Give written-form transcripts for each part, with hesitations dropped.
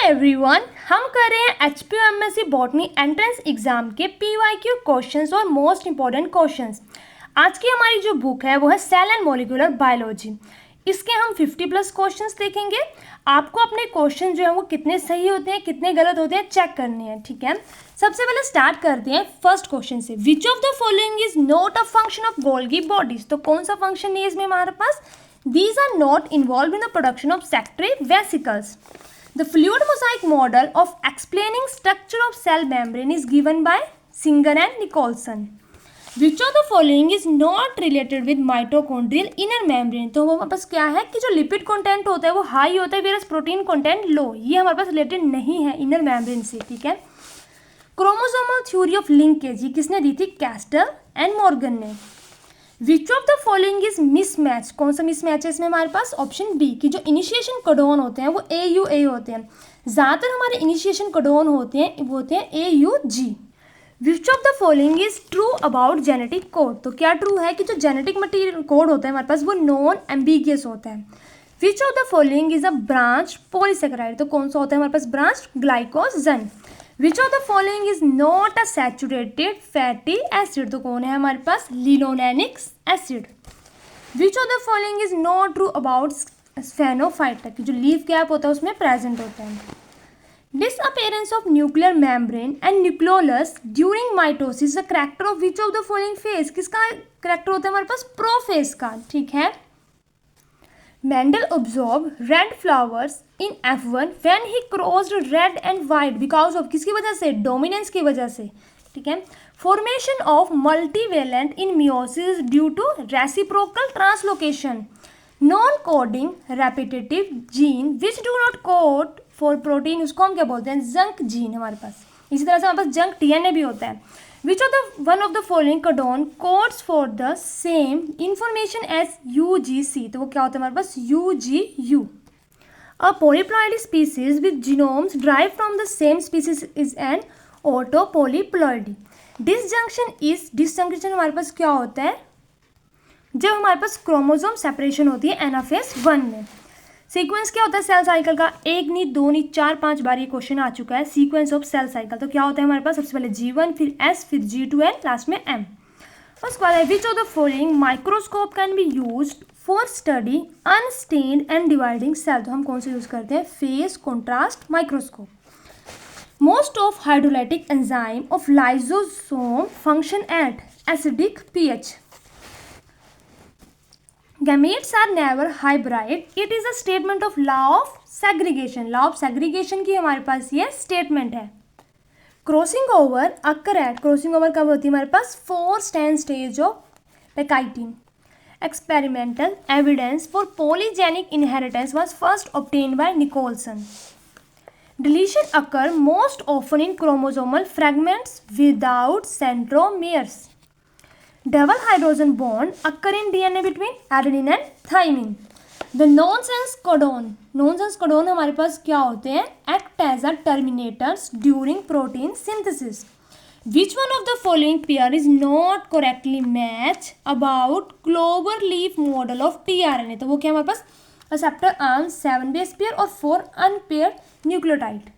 Everyone, हम कर रहे हैं HPMSC बॉटनी एंट्रेंस एग्जाम के PYQ क्वेश्चंस और मोस्ट इंपॉर्टेंट क्वेश्चंस। आज की हमारी जो बुक है वो है सेल एंड मॉलिक्यूलर बायोलॉजी। इसके हम 50+ क्वेश्चंस देखेंगे। आपको अपने क्वेश्चन जो है वो कितने सही होते हैं कितने गलत होते हैं चेक करने हैं, ठीक है। सबसे पहले स्टार्ट करते हैं फर्स्ट क्वेश्चन से। Which of the following is not a function of Golgi bodies. तो कौन सा फंक्शन नहीं है इसमें हमारे पास? These are not involve in the production of secretory vesicles. The fluid mosaic model of explaining structure of cell membrane is given by Singer and Nicholson. Which of the following is not related with mitochondrial inner membrane? तो हमारे पास क्या है कि जो lipid content होता है वो high होता है, वेरस प्रोटीन कंटेंट लो। ये हमारे पास रिलेटेड नहीं है इनर मेम्ब्रेन से, ठीक है। क्रोमोसोमल थ्योरी ऑफ लिंकेज किसने दी थी? कैस्टल एंड मॉर्गन ने। विच of the following is mismatch? कौन सा मिसमैच है इसमें हमारे पास? ऑप्शन बी कि जो इनिशिएशन कोडोन होते हैं वो AUA होते हैं। ज़्यादातर हमारे इनिशिएशन कोडोन होते हैं वो होते हैं AUG। Which of the following is true about genetic code? तो क्या ट्रू है कि जो जेनेटिक मटीरियल कोड होता है हमारे पास वो नॉन एम्बिगियस होता है। Which of the following is a branch polysaccharide? तो कौन सा होता है हमारे पास branch? Glycogen. Which of the following is not a saturated fatty acid? तो कौन है हमारे पास? Linolenic acid. Which of the following is not true about sphenophyta? कि जो लीफ कैप होता है उसमें प्रेजेंट होता है। Disappearance of nuclear membrane and nucleolus during mitosis the character of which of the following phase? किसका करैक्टर होता है हमारे पास? प्रोफेज का, ठीक है। Mendel observed red flowers in F1 when he crossed red and white because of किसकी वजह से? डोमिनेंस की वजह से, ठीक है। Formation of multivalent in meiosis due to reciprocal translocation. Non-coding repetitive gene which do not code for protein, उसको हम क्या बोलते हैं? जंक जीन हमारे पास। इसी तरह से हमारे पास जंक DNA भी होता है। Which of the one of the following codon codes for the same information as UGC? तो वो क्या होता है हमारे पास? UGU. A polyploid species with genomes derived from the same species is an autopolyploidy. Disjunction हमारे पास क्या होता है? जब हमारे पास क्रोमोसोम सेपरेशन होती है एनाफेज 1 में। सीक्वेंस क्या होता है सेल साइकिल का? 1 नहीं 2 नहीं 4 5 बार ये क्वेश्चन आ चुका है। सीक्वेंस ऑफ सेल साइकिल तो क्या होता है हमारे पास? सबसे पहले G1 फिर S फिर G2N लास्ट में M। फर्स्ट क्वेश्चन है which of the following microscope can be used for study unstained and dividing cell? तो हम कौन से यूज करते हैं? Phase contrast microscope. Most of hydrolytic enzyme of lysosome function at acidic pH. Gametes are never hybrid. It is a statement of law of segregation. Law of segregation की हमारे पास ये statement है। Crossing over occur at, crossing over कब होती है हमारे पास? 4th stage of Pectin. Experimental evidence for polygenic inheritance was first obtained by Nicholson. Deletion occur most often in chromosomal fragments without centromeres. Double hydrogen bond occur in DNA between adenine and thymine. The nonsense codon, nonsense codon हमारे पास क्या होते हैं? Act as a terminators during protein synthesis. Which one of the following pair is not correctly matched about clover leaf model of tRNA? तो वो क्या हमारे पास? Acceptor arm 7 base pair और 4 unpaired nucleotide.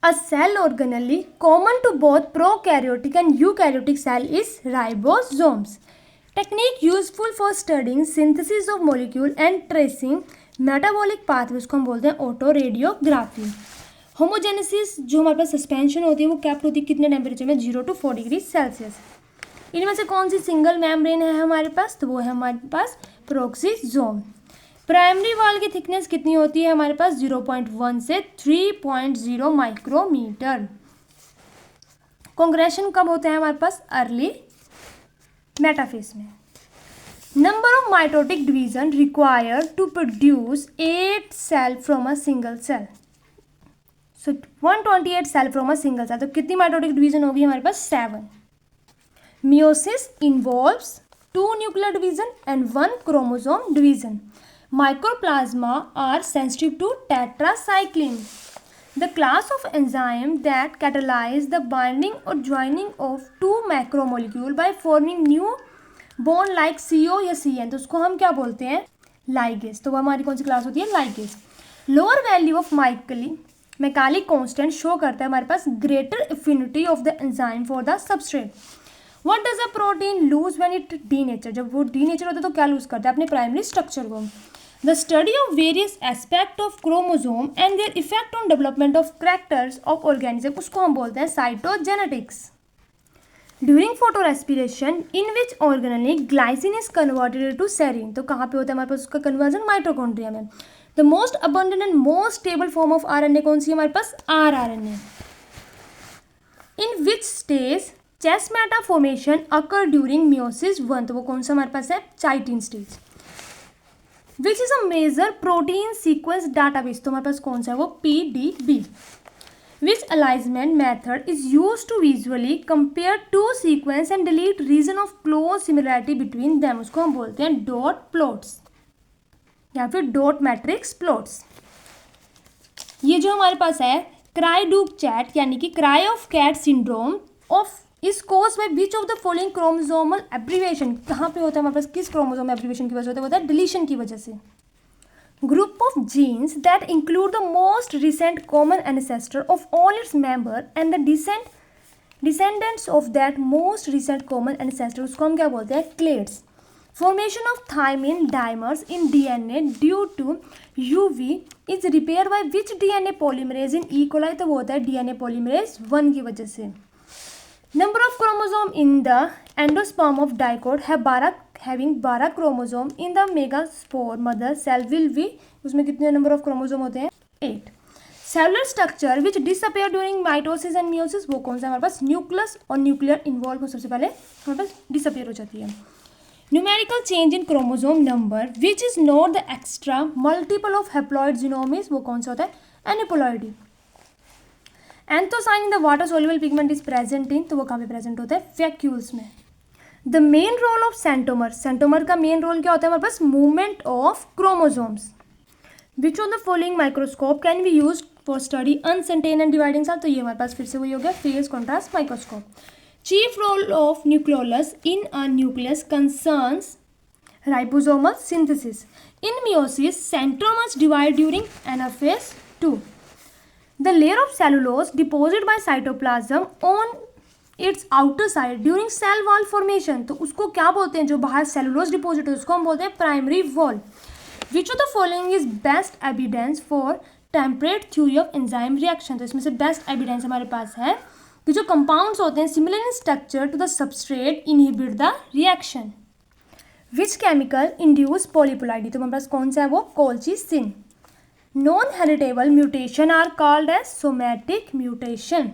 A cell organelle common to both prokaryotic and eukaryotic cell is ribosomes. Technique useful for studying synthesis of molecule and tracing metabolic pathways को हम बोलते हैं ऑटोरेडियोग्राफी। होमोजेनेसिस जो हमारे पास सस्पेंशन होती है वो कैप्ट होती है कितने टेम्परेचर में? 0 to 4 डिग्री सेल्सियस। इनमें से कौन सी सिंगल मेम्ब्रेन है हमारे पास? तो वो है हमारे पास प्रोक्सिसोम। प्राइमरी वॉल की थिकनेस कितनी होती है हमारे पास? 0.1 से 3.0 माइक्रोमीटर। कॉन्ग्रेशन कब होता है हमारे पास? अर्ली मेटाफेज में। Number of mitotic division required to produce 8 cell from a single cell. So 128 cell from a single cell. तो कितनी माइटोटिक डिवीजन होगी हमारे पास? 7। Meiosis involves 2 nuclear division and 1 chromosome division. Mycoplasma are sensitive to tetracycline, the class of enzyme that catalyze the binding or joining of 2 macromolecule by forming new bond like CO या CN. तो उसको हम क्या बोलते हैं? Ligase. तो वो हमारी कौन सी क्लास होती है? Ligase. Lower value of Macaulay constant show करता है हमारे पास greater affinity of the enzyme for the substrate. What does a protein lose when it denature, जब वो डीनेचर होता है तो क्या लूज करता है, अपने प्राइमरी स्ट्रक्चर को। The study of various aspect of chromosome and their effect on development of characters of organism, उसको हम बोलते हैं cytogenetics. During photorespiration in which organelle glycine is converted to serine, तो कहाँ पे होता है हमारे पास उसका कन्वर्जन, माइटोकॉन्ड्रिया में। The most abundant and most stable form of RNA कौन सी है हमारे पास, rRNA. In which stage chiasmata formation occur during meiosis 1, तो वो कौन सा हमारे पास है, chitin stage. Which is a major protein sequence database, तो हमारे पास कौन सा है वो, PDB। Which alignment method is used to visually compare two sequence and delete region of close similarity between them, उसको हम बोलते हैं डॉट प्लॉट्स या फिर डॉट मैट्रिक्स प्लॉट्स। ये जो हमारे पास है क्राई डूक चैट यानी कि cry of cat syndrome of is cause by which of the following chromosomal abbreviation, कहाँ पे होता है हमारे पास, किस क्रोमोसोम एब्रीवेशन की वजह से होता है, डिलीशन की वजह से। Group of genes that include the most recent common ancestor of all its members and the descendants of that most recent common ancestor, उसको हम क्या बोलते हैं, clades। Formation of thymine dimers in DNA due to UV is repaired by which DNA polymerase in E. coli, तो वो होता है DNA polymerase 1 की वजह से। Number of chromosome in the endosperm of dicot having 12 chromosome in the megaspore mother cell will be, उसमें कितने number of chromosome होते हैं, 8। Cellular structure which disappear during mitosis and meiosis, वो कौन सा हमारे पास, न्यूक्लियस और न्यूक्लियर इन्वॉल्व हो सबसे पहले हमारे पास डिसअपियर हो जाती है। Numerical change in chromosome number which is not the extra multiple of haploid genomes, वो कौन सा होता है, aneuploidy. Anthocyan in the water soluble pigment is present in, तो वो कहाँ पे प्रेजेंट होता है, वैक्यूल्स में। The main role of centromere, centromere का मेन रोल क्या होता है हमारे पास, movement of chromosomes. Which of the following microscope can be use for study unstained and dividing cell, तो ये हमारे पास फिर से वही हो गया, phase contrast microscope. Chief role of nucleolus in a nucleus concerns ribosomal synthesis. In meiosis centromeres divide during anaphase 2। The layer of cellulose deposited by cytoplasm on its outer side during cell wall formation, तो उसको क्या बोलते हैं, जो बाहर cellulose deposit है उसको हम बोलते हैं primary wall. Which of the following is best evidence for temperate theory of enzyme reaction, तो इसमें से बेस्ट एविडेंस हमारे पास है कि जो कंपाउंड्स होते हैं similar in structure to the substrate inhibit the reaction. Which chemical induce polyploidy, तो हमारे पास कौन सा है वो, colchicine. Non-heritable mutation are called as somatic mutation.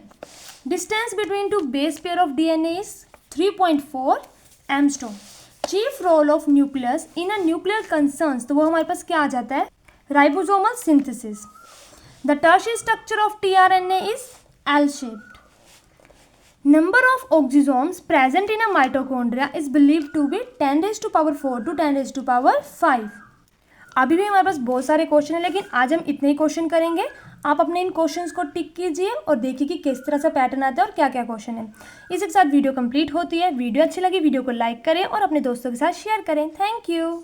Distance between two base pair of DNA is 3.4 angstrom. Chief role of nucleus in a nuclear concerns, तो वो हमारे पास क्या आ जाता है, ribosomal synthesis. The tertiary structure of tRNA is L-shaped. Number of oxysomes present in a mitochondria is believed to be 10 raised to power 4 to 10 raised to power 5. अभी भी हमारे पास बहुत सारे क्वेश्चन है, लेकिन आज हम इतने ही क्वेश्चन करेंगे। आप अपने इन क्वेश्चंस को टिक कीजिए और देखिए कि किस तरह से पैटर्न आता है और क्या क्या क्वेश्चन है। इसी के साथ वीडियो कंप्लीट होती है। वीडियो अच्छी लगी वीडियो को लाइक करें और अपने दोस्तों के साथ शेयर करें। Thank you.